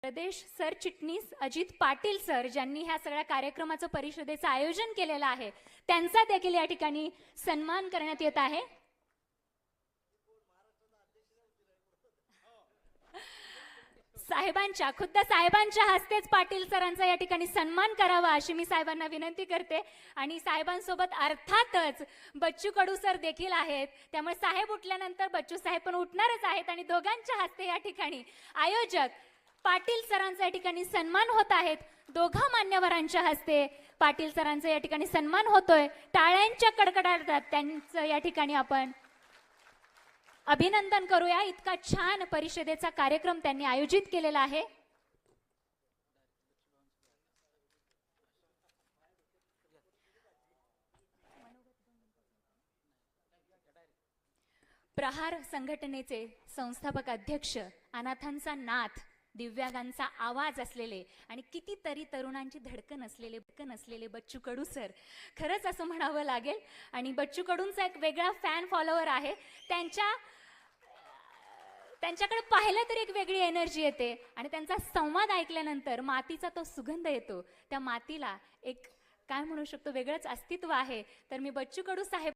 प्रदेश सरचिटणीस अजित पाटील सर ज्यांनी ह्या सगळ्या कार्यक्रमाचं परिषदेचं आयोजन केलेलं आहे त्यांचा देखील या ठिकाणी सन्मान करण्यात येत आहे। साहेबांच्या खुद्द साहेबांच्या हस्तेच पाटील सरांचा या ठिकाणी सन्मान करावा अशी मी साहेबांना विनंती करते। आणि साहेबांसोबत अर्थातच बच्चू कडू सर देखील आहेत, त्यामुळे साहेब उठल्यानंतर बच्चू साहेब पण उठणारच आहेत आणि दोघांच्या हस्ते या ठिकाणी आयोजक पाटील सरांचा या ठिकाणी सन्मान होत आहेत। दोघा मान्यवरांच्या हस्ते पाटील सरांचा या ठिकाणी सन्मान होतोय। टाळ्यांच्या कडकडाटात त्यांचं या ठिकाणी आपण अभिनंदन करूया। इतका छान परिषदेचा कार्यक्रम त्यांनी आयोजित केलेला आहे। प्रहार संघटनेचे संस्थापक अध्यक्ष, अनाथांचा नाथ, दिव्यांगांचा आवाज असलेले आणि कितीतरी तरुणांची धडकन असलेले बच्चू कडू सर, खरंच असं म्हणावं लागेल। आणि बच्चू कडूंचा एक वेगळा फॅन फॉलोअर आहे। त्यांच्याकडे पाहिलं तर एक वेगळी एनर्जी येते आणि त्यांचा संवाद ऐकल्यानंतर मातीचा तो सुगंध येतो। त्या मातीला एक काय म्हणू शकतो वेगळंच अस्तित्व आहे। तर मी बच्चू कडू साहेब